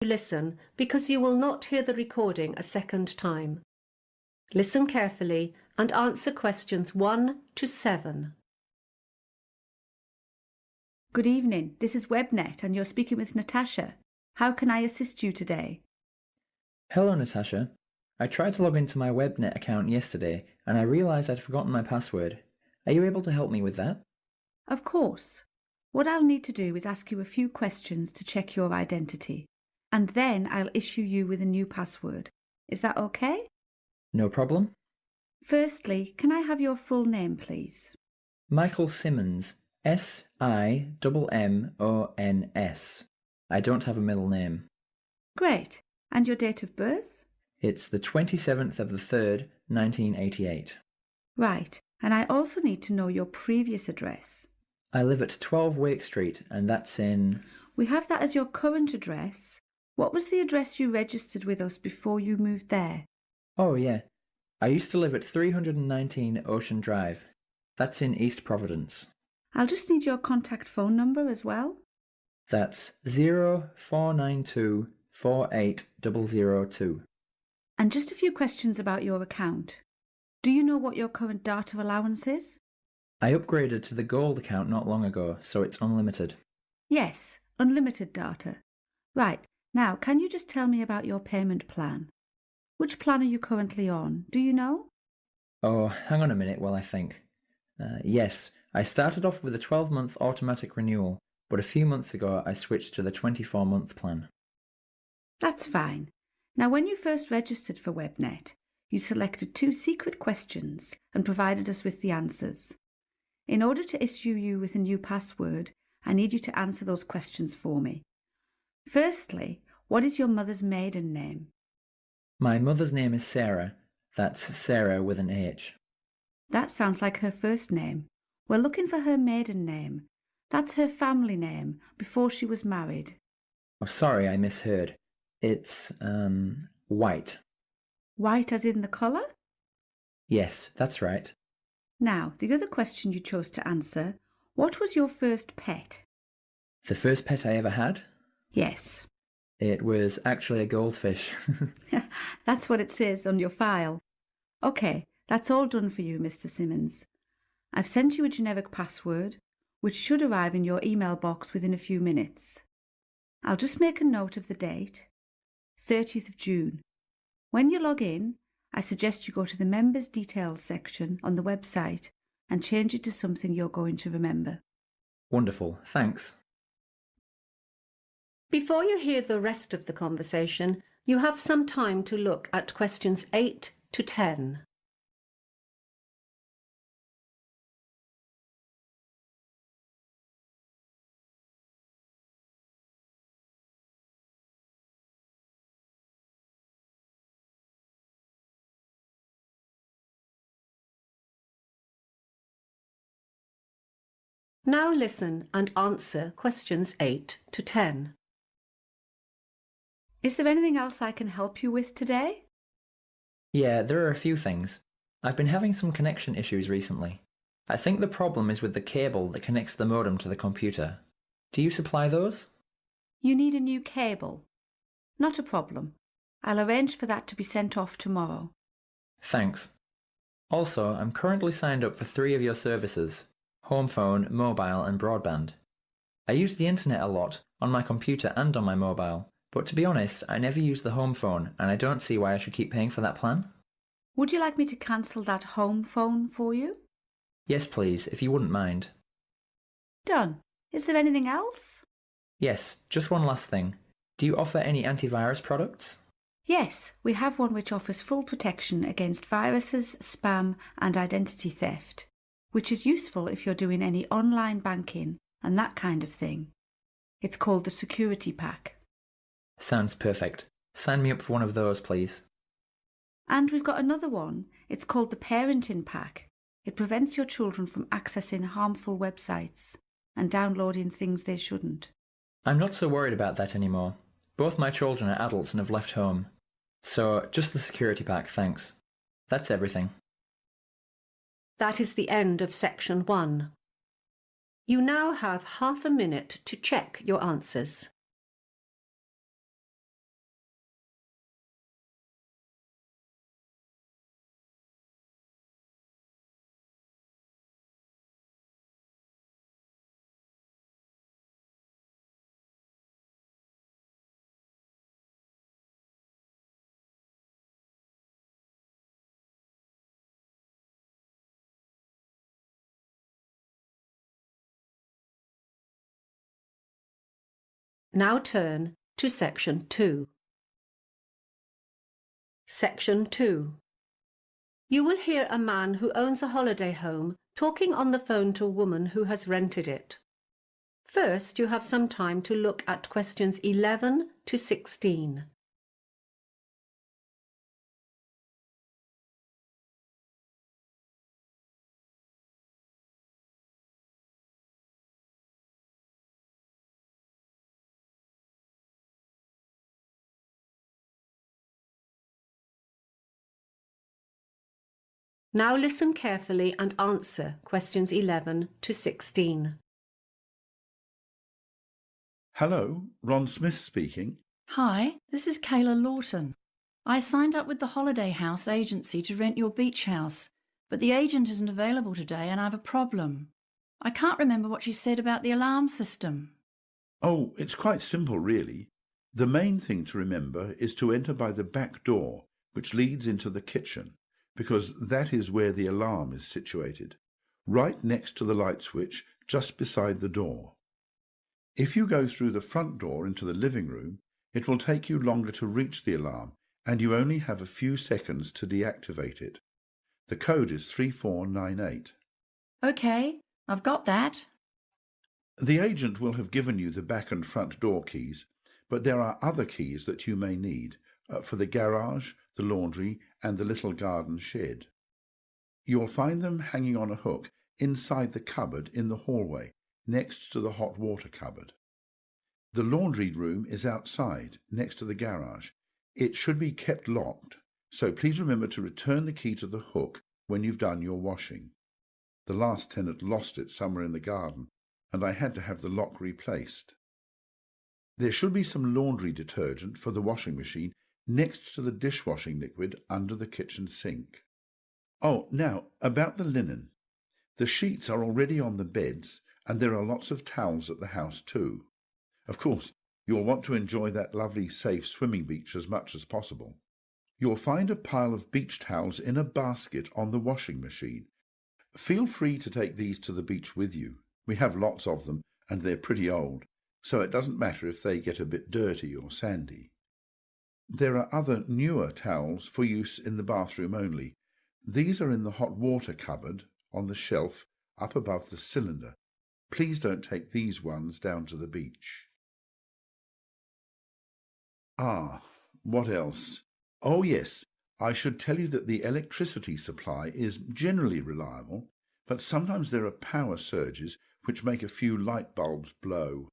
Listen, because you will not hear the recording a second time. Listen carefully and answer questions 1 to 7. Good evening, this is WebNet and you're speaking with Natasha. How can I assist you today? Hello, Natasha. I tried to log into my WebNet account yesterday and I realised I'd forgotten my password. Are you able to help me with that? Of course. What I'll need to do is ask you a few questions to check your identity, and then I'll issue you with a new password. Is that okay? No problem. Firstly, can I have your full name, please? Michael Simmons. Simmons. I don't have a middle name. Great. And your date of birth? It's the 27th of the 3rd, 1988. Right. And I also need to know your previous address. I live at 12 Wake Street and that's in... We have that as your current address. What was the address you registered with us before you moved there? Oh yeah. I used to live at 319 Ocean Drive. That's in East Providence. I'll just need your contact phone number as well. That's 0492 48002. And just a few questions about your account. Do you know what your current data allowance is? I upgraded to the Gold account not long ago, so it's unlimited. Yes, unlimited data. Right, now can you just tell me about your payment plan? Which plan are you currently on? Do you know? Oh, hang on a minute while I think. Yes, I started off with a 12-month automatic renewal, but a few months ago I switched to the 24-month plan. That's fine. Now, when you first registered for WebNet, you selected 2 secret questions and provided us with the answers. In order to issue you with a new password, I need you to answer those questions for me. Firstly, what is your mother's maiden name? My mother's name is Sarah. That's Sarah with an H. That sounds like her first name. We're looking for her maiden name. That's her family name before she was married. Oh, sorry, I misheard. It's, White. White as in the colour? Yes, that's right. Now, the other question you chose to answer, what was your first pet? The first pet I ever had? Yes. It was actually a goldfish. That's what it says on your file. OK, that's all done for you, Mr. Simmons. I've sent you a generic password, which should arrive in your email box within a few minutes. I'll just make a note of the date, 30th of June. When you log in, I suggest you go to the Members Details section on the website and change it to something you're going to remember. Wonderful, thanks. Before you hear the rest of the conversation, you have some time to look at questions 8 to 10. Now listen and answer questions 8 to 10. Is there anything else I can help you with today? Yeah, there are a few things. I've been having some connection issues recently. I think the problem is with the cable that connects the modem to the computer. Do you supply those? You need a new cable. Not a problem. I'll arrange for that to be sent off tomorrow. Thanks. Also, I'm currently signed up for 3 of your services: home phone, mobile and broadband. I use the internet a lot, on my computer and on my mobile, but to be honest, I never use the home phone and I don't see why I should keep paying for that plan. Would you like me to cancel that home phone for you? Yes please, if you wouldn't mind. Done. Is there anything else? Yes, just one last thing. Do you offer any antivirus products? Yes, we have one which offers full protection against viruses, spam and identity theft, which is useful if you're doing any online banking and that kind of thing. It's called the Security Pack. Sounds perfect. Sign me up for one of those, please. And we've got another one. It's called the Parenting Pack. It prevents your children from accessing harmful websites and downloading things they shouldn't. I'm not so worried about that anymore. Both my children are adults and have left home. So, just the Security Pack, thanks. That's everything. That is the end of section 1. You now have half a minute to check your answers. Now turn to Section 2. Section 2. You will hear a man who owns a holiday home talking on the phone to a woman who has rented it. First, you have some time to look at questions 11 to 16. Now listen carefully and answer questions 11 to 16. Hello, Ron Smith speaking. Hi, this is Kayla Lawton. I signed up with the Holiday House agency to rent your beach house, but the agent isn't available today and I have a problem. I can't remember what she said about the alarm system. Oh, it's quite simple, really. The main thing to remember is to enter by the back door, which leads into the kitchen, because that is where the alarm is situated, right next to the light switch, just beside the door. If you go through the front door into the living room, it will take you longer to reach the alarm, and you only have a few seconds to deactivate it. The code is 3498. Okay, I've got that. The agent will have given you the back and front door keys, but there are other keys that you may need for the garage, the laundry, and the little garden shed. You'll find them hanging on a hook inside the cupboard in the hallway, next to the hot water cupboard. The laundry room is outside, next to the garage. It should be kept locked, so please remember to return the key to the hook when you've done your washing. The last tenant lost it somewhere in the garden, and I had to have the lock replaced. There should be some laundry detergent for the washing machine next to the dishwashing liquid under the kitchen sink. Oh, now, about the linen. The sheets are already on the beds, and there are lots of towels at the house too. Of course, you'll want to enjoy that lovely, safe swimming beach as much as possible. You'll find a pile of beach towels in a basket on the washing machine. Feel free to take these to the beach with you. We have lots of them, and they're pretty old, so it doesn't matter if they get a bit dirty or sandy. There are other newer towels for use in the bathroom only. These are in the hot water cupboard on the shelf up above the cylinder. Please don't take these ones down to the beach. Ah, what else? Oh yes, I should tell you that the electricity supply is generally reliable, but sometimes there are power surges which make a few light bulbs blow.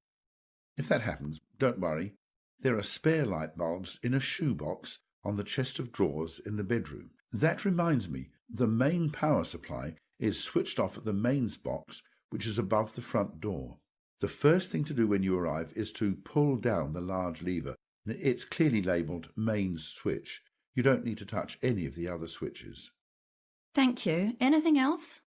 If that happens, don't worry. There are spare light bulbs in a shoebox on the chest of drawers in the bedroom. That reminds me, the main power supply is switched off at the mains box, which is above the front door. The first thing to do when you arrive is to pull down the large lever. It's clearly labelled mains switch. You don't need to touch any of the other switches. Thank you. Anything else?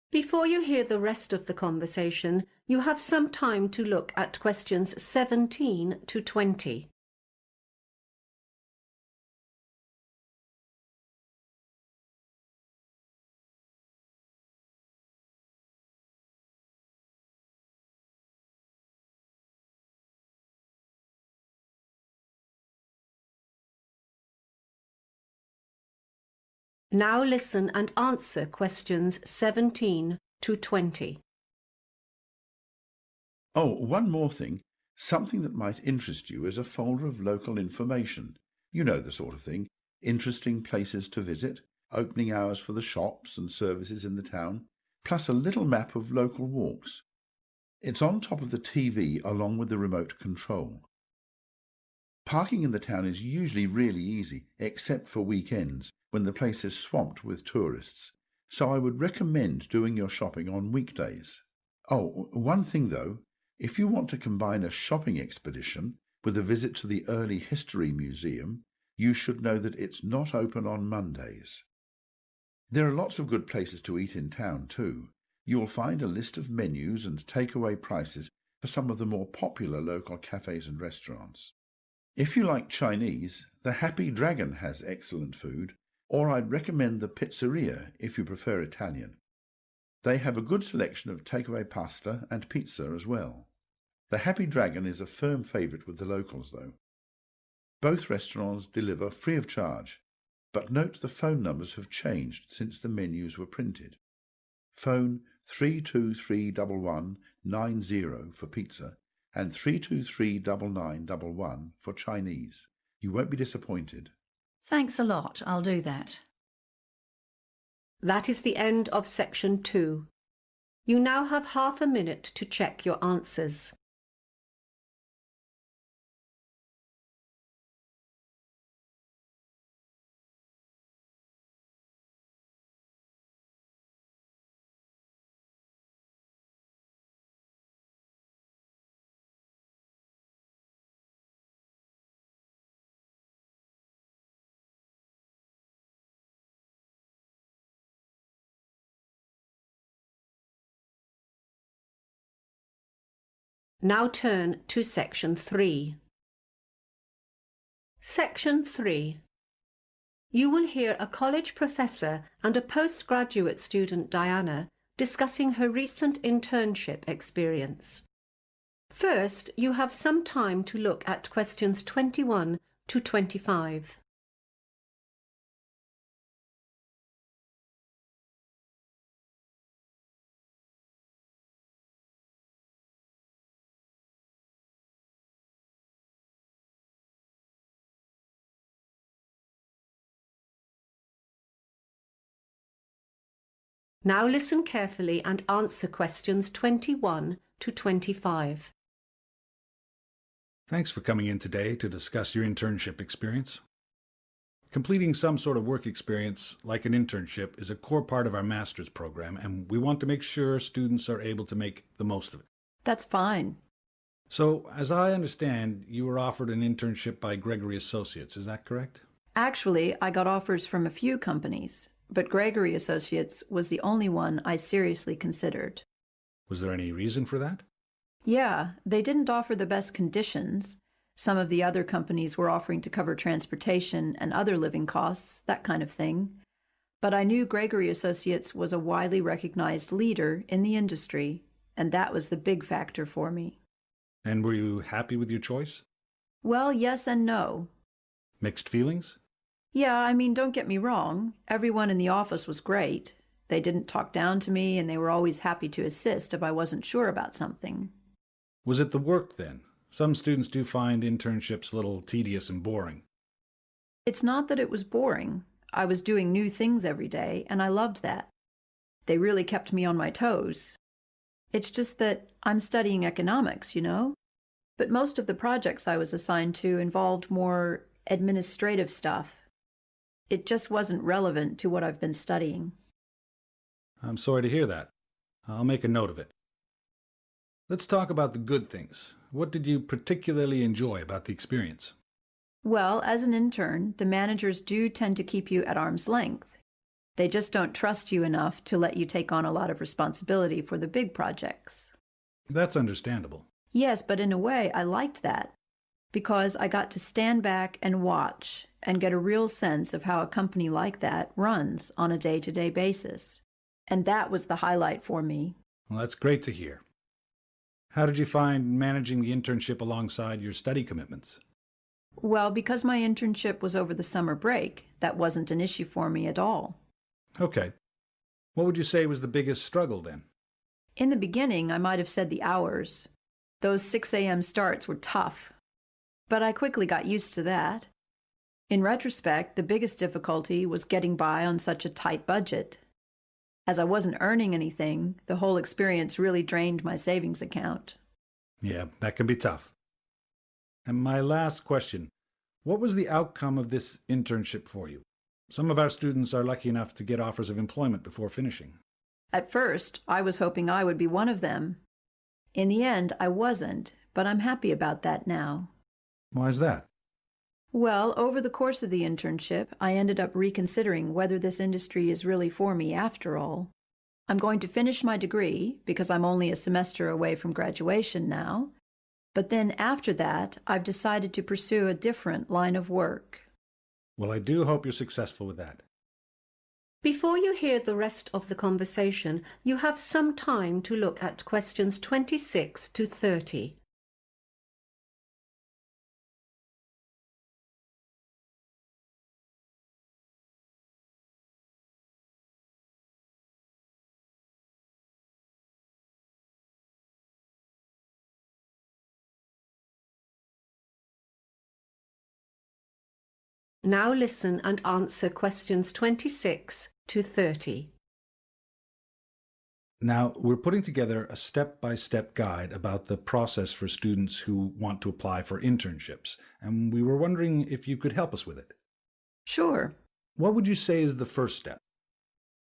Before you hear the rest of the conversation, you have some time to look at questions 17 to 20. Now listen and answer questions 17 to 20. Oh, one more thing. Something that might interest you is a folder of local information. You know the sort of thing. Interesting places to visit, opening hours for the shops and services in the town, plus a little map of local walks. It's on top of the TV along with the remote control. Parking in the town is usually really easy, except for weekends, when the place is swamped with tourists, so I would recommend doing your shopping on weekdays. Oh, one thing though, if you want to combine a shopping expedition with a visit to the Early History Museum, you should know that it's not open on Mondays. There are lots of good places to eat in town too. You'll find a list of menus and takeaway prices for some of the more popular local cafes and restaurants. If you like Chinese, the Happy Dragon has excellent food, or I'd recommend the Pizzeria if you prefer Italian. They have a good selection of takeaway pasta and pizza as well. The Happy Dragon is a firm favourite with the locals, though. Both restaurants deliver free of charge, but note the phone numbers have changed since the menus were printed. Phone 3231190 for pizza and 3239911 for Chinese. You won't be disappointed. Thanks a lot. I'll do that. That is the end of section 2. You now have half a minute to check your answers. Now turn to section 3. Section 3. You will hear a college professor and a postgraduate student, Diana, discussing her recent internship experience. First, you have some time to look at questions 21 to 25. Now listen carefully and answer questions 21 to 25. Thanks for coming in today to discuss your internship experience. Completing some sort of work experience, like an internship, is a core part of our master's program, and we want to make sure students are able to make the most of it. That's fine. So, as I understand, you were offered an internship by Gregory Associates, is that correct? Actually, I got offers from a few companies, but Gregory Associates was the only one I seriously considered. Was there any reason for that? Yeah, they didn't offer the best conditions. Some of the other companies were offering to cover transportation and other living costs, that kind of thing. But I knew Gregory Associates was a widely recognized leader in the industry, and that was the big factor for me. And were you happy with your choice? Well, yes and no. Mixed feelings? Yeah, I mean, don't get me wrong. Everyone in the office was great. They didn't talk down to me, and they were always happy to assist if I wasn't sure about something. Was it the work, then? Some students do find internships a little tedious and boring. It's not that it was boring. I was doing new things every day, and I loved that. They really kept me on my toes. It's just that I'm studying economics, you know? But most of the projects I was assigned to involved more administrative stuff. It just wasn't relevant to what I've been studying. I'm sorry to hear that. I'll make a note of it. Let's talk about the good things. What did you particularly enjoy about the experience? Well, as an intern, the managers do tend to keep you at arm's length. They just don't trust you enough to let you take on a lot of responsibility for the big projects. That's understandable. Yes, but in a way, I liked that, because I got to stand back and watch and get a real sense of how a company like that runs on a day-to-day basis. And that was the highlight for me. Well, that's great to hear. How did you find managing the internship alongside your study commitments? Well, because my internship was over the summer break, that wasn't an issue for me at all. Okay. What would you say was the biggest struggle then? In the beginning, I might have said the hours. Those 6 a.m. starts were tough. But I quickly got used to that. In retrospect, the biggest difficulty was getting by on such a tight budget. As I wasn't earning anything, the whole experience really drained my savings account. Yeah, that can be tough. And my last question, what was the outcome of this internship for you? Some of our students are lucky enough to get offers of employment before finishing. At first, I was hoping I would be one of them. In the end, I wasn't, but I'm happy about that now. Why is that? Well, over the course of the internship, I ended up reconsidering whether this industry is really for me after all. I'm going to finish my degree, because I'm only a semester away from graduation now. But then after that, I've decided to pursue a different line of work. Well, I do hope you're successful with that. Before you hear the rest of the conversation, you have some time to look at questions 26 to 30. Now listen and answer questions 26 to 30. Now, we're putting together a step-by-step guide about the process for students who want to apply for internships, and we were wondering if you could help us with it. Sure. What would you say is the first step?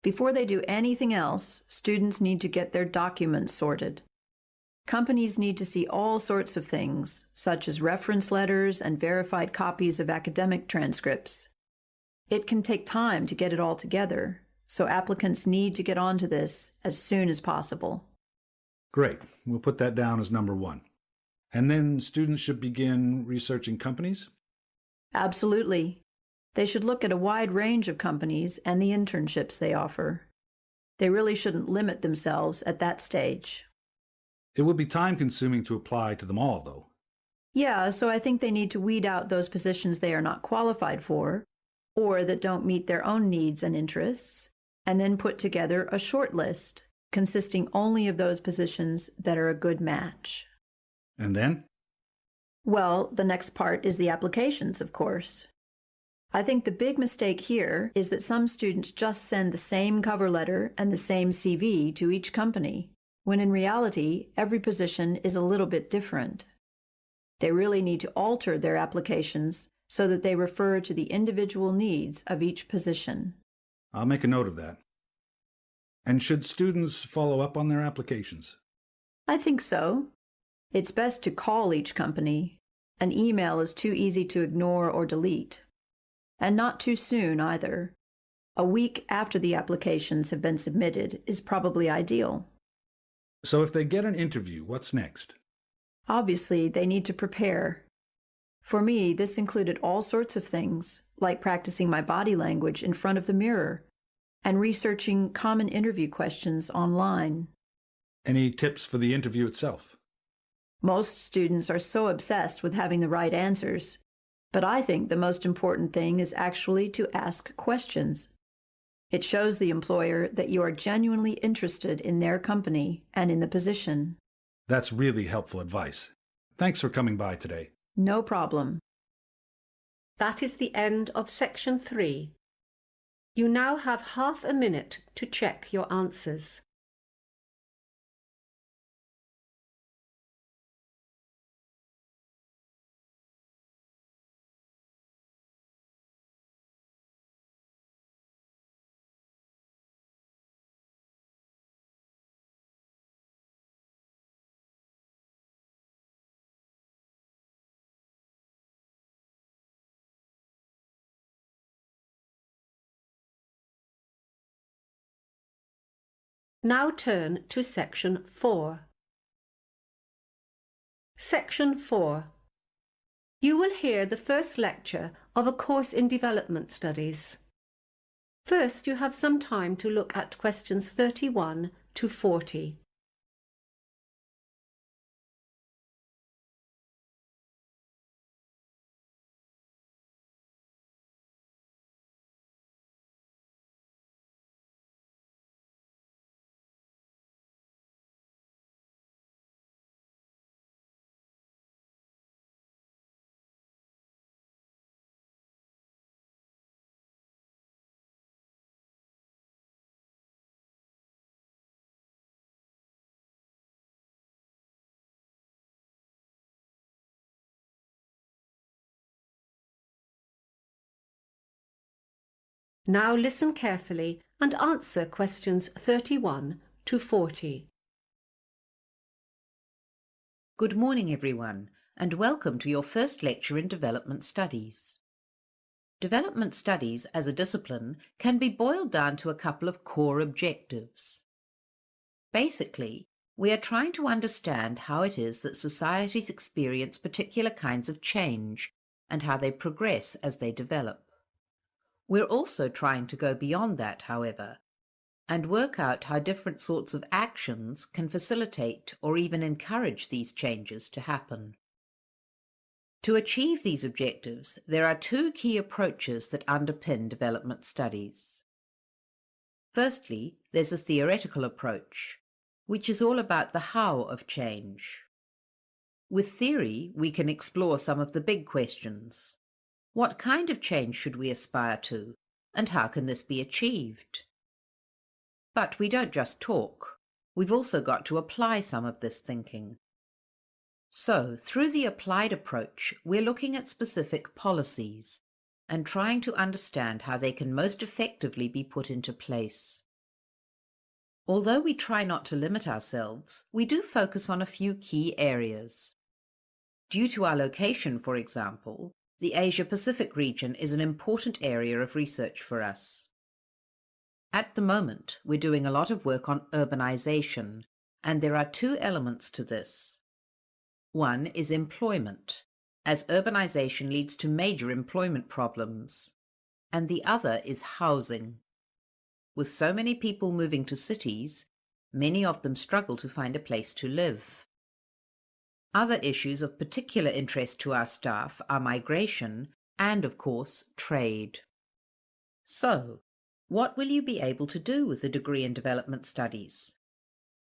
Before they do anything else, students need to get their documents sorted. Companies need to see all sorts of things, such as reference letters and verified copies of academic transcripts. It can take time to get it all together, so applicants need to get onto this as soon as possible. Great. We'll put that down as number one. And then students should begin researching companies? Absolutely. They should look at a wide range of companies and the internships they offer. They really shouldn't limit themselves at that stage. It would be time-consuming to apply to them all, though. Yeah, so I think they need to weed out those positions they are not qualified for, or that don't meet their own needs and interests, and then put together a short list consisting only of those positions that are a good match. And then? Well, the next part is the applications, of course. I think the big mistake here is that some students just send the same cover letter and the same CV to each company, when in reality, every position is a little bit different. They really need to alter their applications so that they refer to the individual needs of each position. I'll make a note of that. And should students follow up on their applications? I think so. It's best to call each company. An email is too easy to ignore or delete. And not too soon either. A week after the applications have been submitted is probably ideal. So if they get an interview, what's next? Obviously, they need to prepare. For me, this included all sorts of things, like practicing my body language in front of the mirror and researching common interview questions online. Any tips for the interview itself? Most students are so obsessed with having the right answers, but I think the most important thing is actually to ask questions. It shows the employer that you are genuinely interested in their company and in the position. That's really helpful advice. Thanks for coming by today. No problem. That is the end of section 3. You now have half a minute to check your answers. Now turn to section 4. Section 4. You will hear the first lecture of a course in development studies. First, you have some time to look at questions 31 to 40. Now listen carefully and answer questions 31 to 40. Good morning, everyone, and welcome to your first lecture in Development Studies. Development Studies as a discipline can be boiled down to a couple of core objectives. Basically, we are trying to understand how it is that societies experience particular kinds of change and how they progress as they develop. We're also trying to go beyond that, however, and work out how different sorts of actions can facilitate or even encourage these changes to happen. To achieve these objectives, there are two key approaches that underpin development studies. Firstly, there's a theoretical approach, which is all about the how of change. With theory, we can explore some of the big questions. What kind of change should we aspire to, and how can this be achieved? But we don't just talk. We've also got to apply some of this thinking. So, through the applied approach, we're looking at specific policies and trying to understand how they can most effectively be put into place. Although we try not to limit ourselves, we do focus on a few key areas. Due to our location, for example, the Asia-Pacific region is an important area of research for us. At the moment, we're doing a lot of work on urbanization, and there are two elements to this. One is employment, as urbanization leads to major employment problems, and the other is housing. With so many people moving to cities, many of them struggle to find a place to live. Other issues of particular interest to our staff are migration and, of course, trade. So, what will you be able to do with a degree in development studies?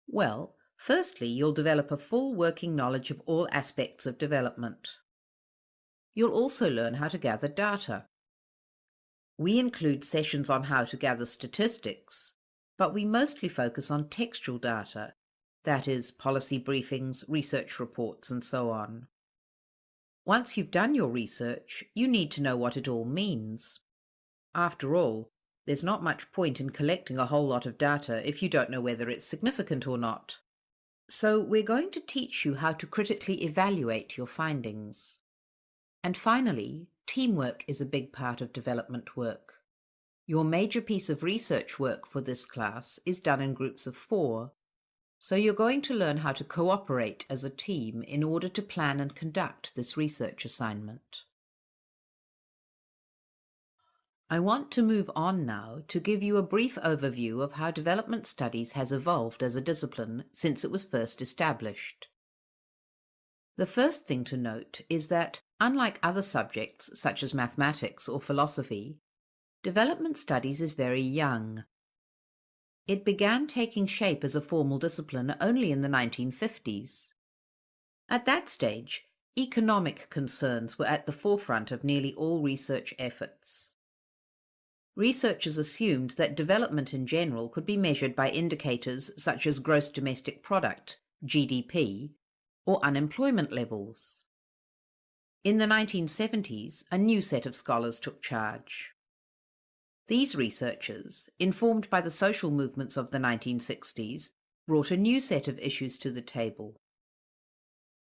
Well, firstly, you'll develop a full working knowledge of all aspects of development. You'll also learn how to gather data. We include sessions on how to gather statistics, but we mostly focus on textual data, that is, policy briefings, research reports, and so on. Once you've done your research, you need to know what it all means. After all, there's not much point in collecting a whole lot of data if you don't know whether it's significant or not. So we're going to teach you how to critically evaluate your findings. And finally, teamwork is a big part of development work. Your major piece of research work for this class is done in groups of 4, so you're going to learn how to cooperate as a team in order to plan and conduct this research assignment. I want to move on now to give you a brief overview of how development studies has evolved as a discipline since it was first established. The first thing to note is that, unlike other subjects such as mathematics or philosophy, development studies is very young. It began taking shape as a formal discipline only in the 1950s. At that stage, economic concerns were at the forefront of nearly all research efforts. Researchers assumed that development in general could be measured by indicators such as gross domestic product, GDP, or unemployment levels. In the 1970s, a new set of scholars took charge. These researchers, informed by the social movements of the 1960s, brought a new set of issues to the table.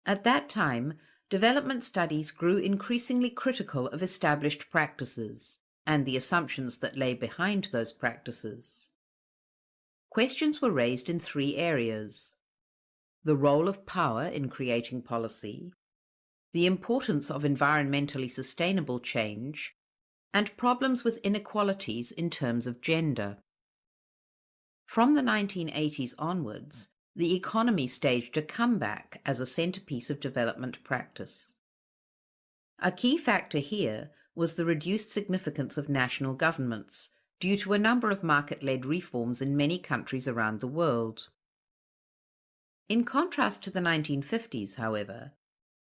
At that time, development studies grew increasingly critical of established practices and the assumptions that lay behind those practices. Questions were raised in 3 areas: the role of power in creating policy, the importance of environmentally sustainable change, and problems with inequalities in terms of gender. From the 1980s onwards, the economy staged a comeback as a centerpiece of development practice. A key factor here was the reduced significance of national governments due to a number of market-led reforms in many countries around the world. In contrast to the 1950s, however,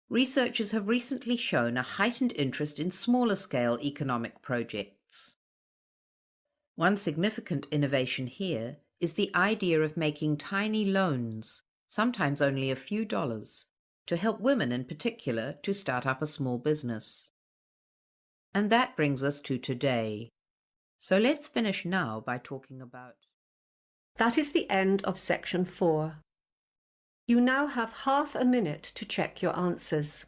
researchers have recently shown a heightened interest in smaller-scale economic projects. One significant innovation here is the idea of making tiny loans, sometimes only a few dollars, to help women in particular to start up a small business. And that brings us to today. So let's finish now by talking about... That is the end of section 4. You now have half a minute to check your answers.